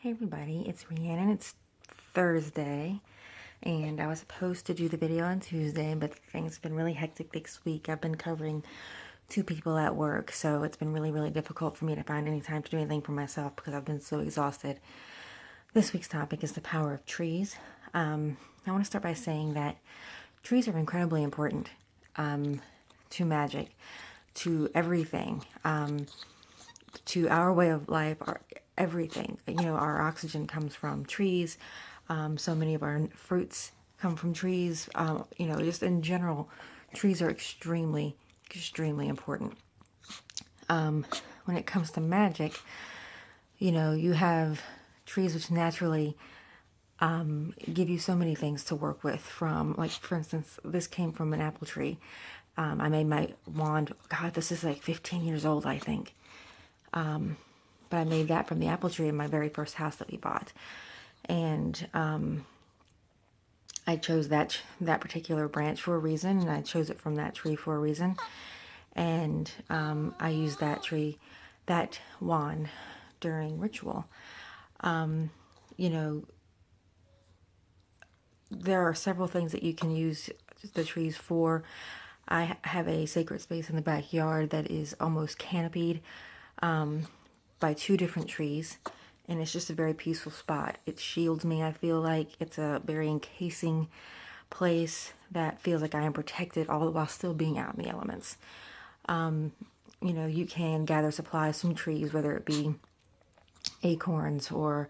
Hey everybody, it's Rhiannon. It's Thursday, and I was supposed to do the video on Tuesday, but things have been really hectic this week. I've been covering two people at work, so it's been really difficult for me to find any time to do anything for myself because I've been so exhausted. This week's topic is the power of trees. I want to start by saying that trees are incredibly important to magic, to everything, to our way of life, everything. You know, our oxygen comes from trees. So many of our fruits come from trees. You know, just in general, trees are extremely important. When it comes to magic, you know, you have trees which naturally give you so many things to work with. From, like, for instance, this came from an apple tree. I made my wand, God, this is like 15 years old, I think. But I made that from the apple tree in my very first house that we bought. And I chose that particular branch for a reason, and I chose it from that tree for a reason. And I used that wand during ritual. You know, there are several things that you can use the trees for. I have a sacred space in the backyard that is almost canopied by two different trees, and it's just a very peaceful spot. It shields me. I feel like it's a very encasing place that feels like I am protected all while still being out in the elements. You know, you can gather supplies from trees, whether it be acorns or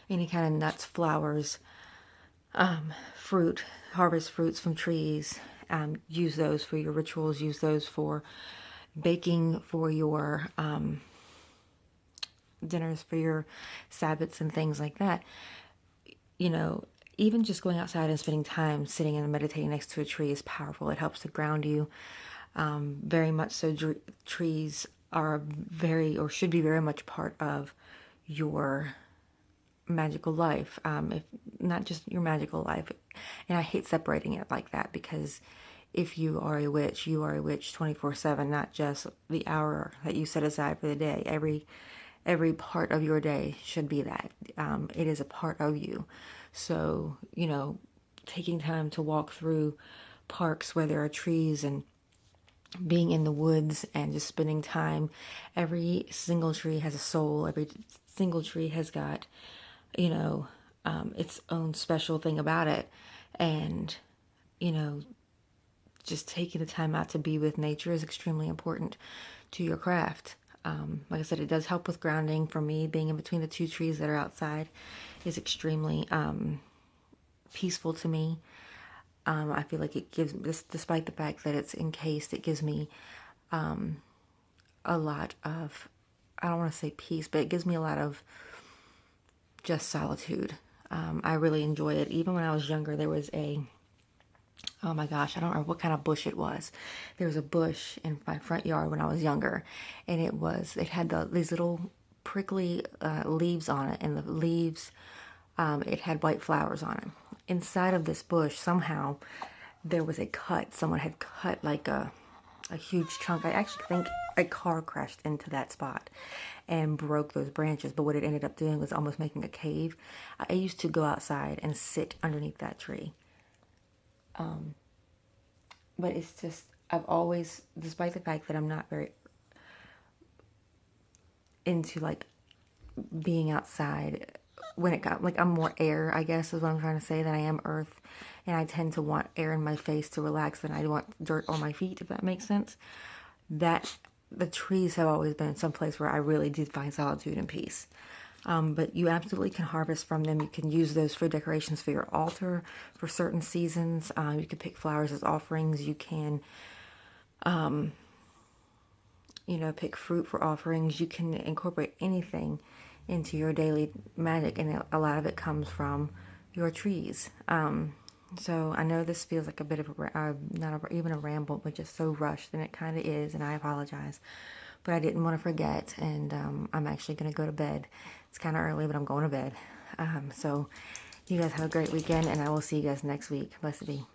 any kind of nuts, flowers, fruit, harvest fruits from trees. Use those for your rituals, use those for baking, for your dinners, for your Sabbats and things like that. You know, even just going outside and spending time sitting and meditating next to a tree is powerful. It helps to ground you. Very much so, trees are very, or should be very much part of your magical life, if not just your magical life. And I hate separating it like that, because if you are a witch, you are a witch 24/7, not just the hour that you set aside for the day. Every part of your day should be that. It is a part of you. So, you know, taking time to walk through parks where there are trees and being in the woods and just spending time. Every single tree has a soul. Every single tree has got, you know, its own special thing about it. And, you know, just taking the time out to be with nature is extremely important to your craft. Like I said, it does help with grounding. For me, being in between the two trees that are outside is extremely peaceful to me. I feel like it gives, despite the fact that it's encased, it gives me a lot of, I don't want to say peace, but it gives me a lot of just solitude. I really enjoy it. Even when I was younger, there was oh my gosh, I don't remember what kind of bush it was. There was a bush in my front yard when I was younger, and it had these little prickly leaves on it, and the leaves, it had white flowers on it. Inside of this bush, somehow, there was a cut. Someone had cut like a huge chunk. I actually think a car crashed into that spot and broke those branches, but what it ended up doing was almost making a cave. I used to go outside and sit underneath that tree. But it's just, I've always, despite the fact that I'm not very into like being outside, when it got, like, I'm more air, I guess is what I'm trying to say, than I am earth. And I tend to want air in my face to relax than I want dirt on my feet, if that makes sense. That the trees have always been some place where I really did find solitude and peace. But you absolutely can harvest from them. You can use those for decorations for your altar for certain seasons. You can pick flowers as offerings. You can, you know, pick fruit for offerings. You can incorporate anything into your daily magic, and a lot of it comes from your trees. So I know this feels like a bit of even a ramble, but just so rushed, and it kind of is, and I apologize. But I didn't want to forget, and I'm actually going to go to bed. It's kind of early, but I'm going to bed. So you guys have a great weekend, and I will see you guys next week. Blessed be.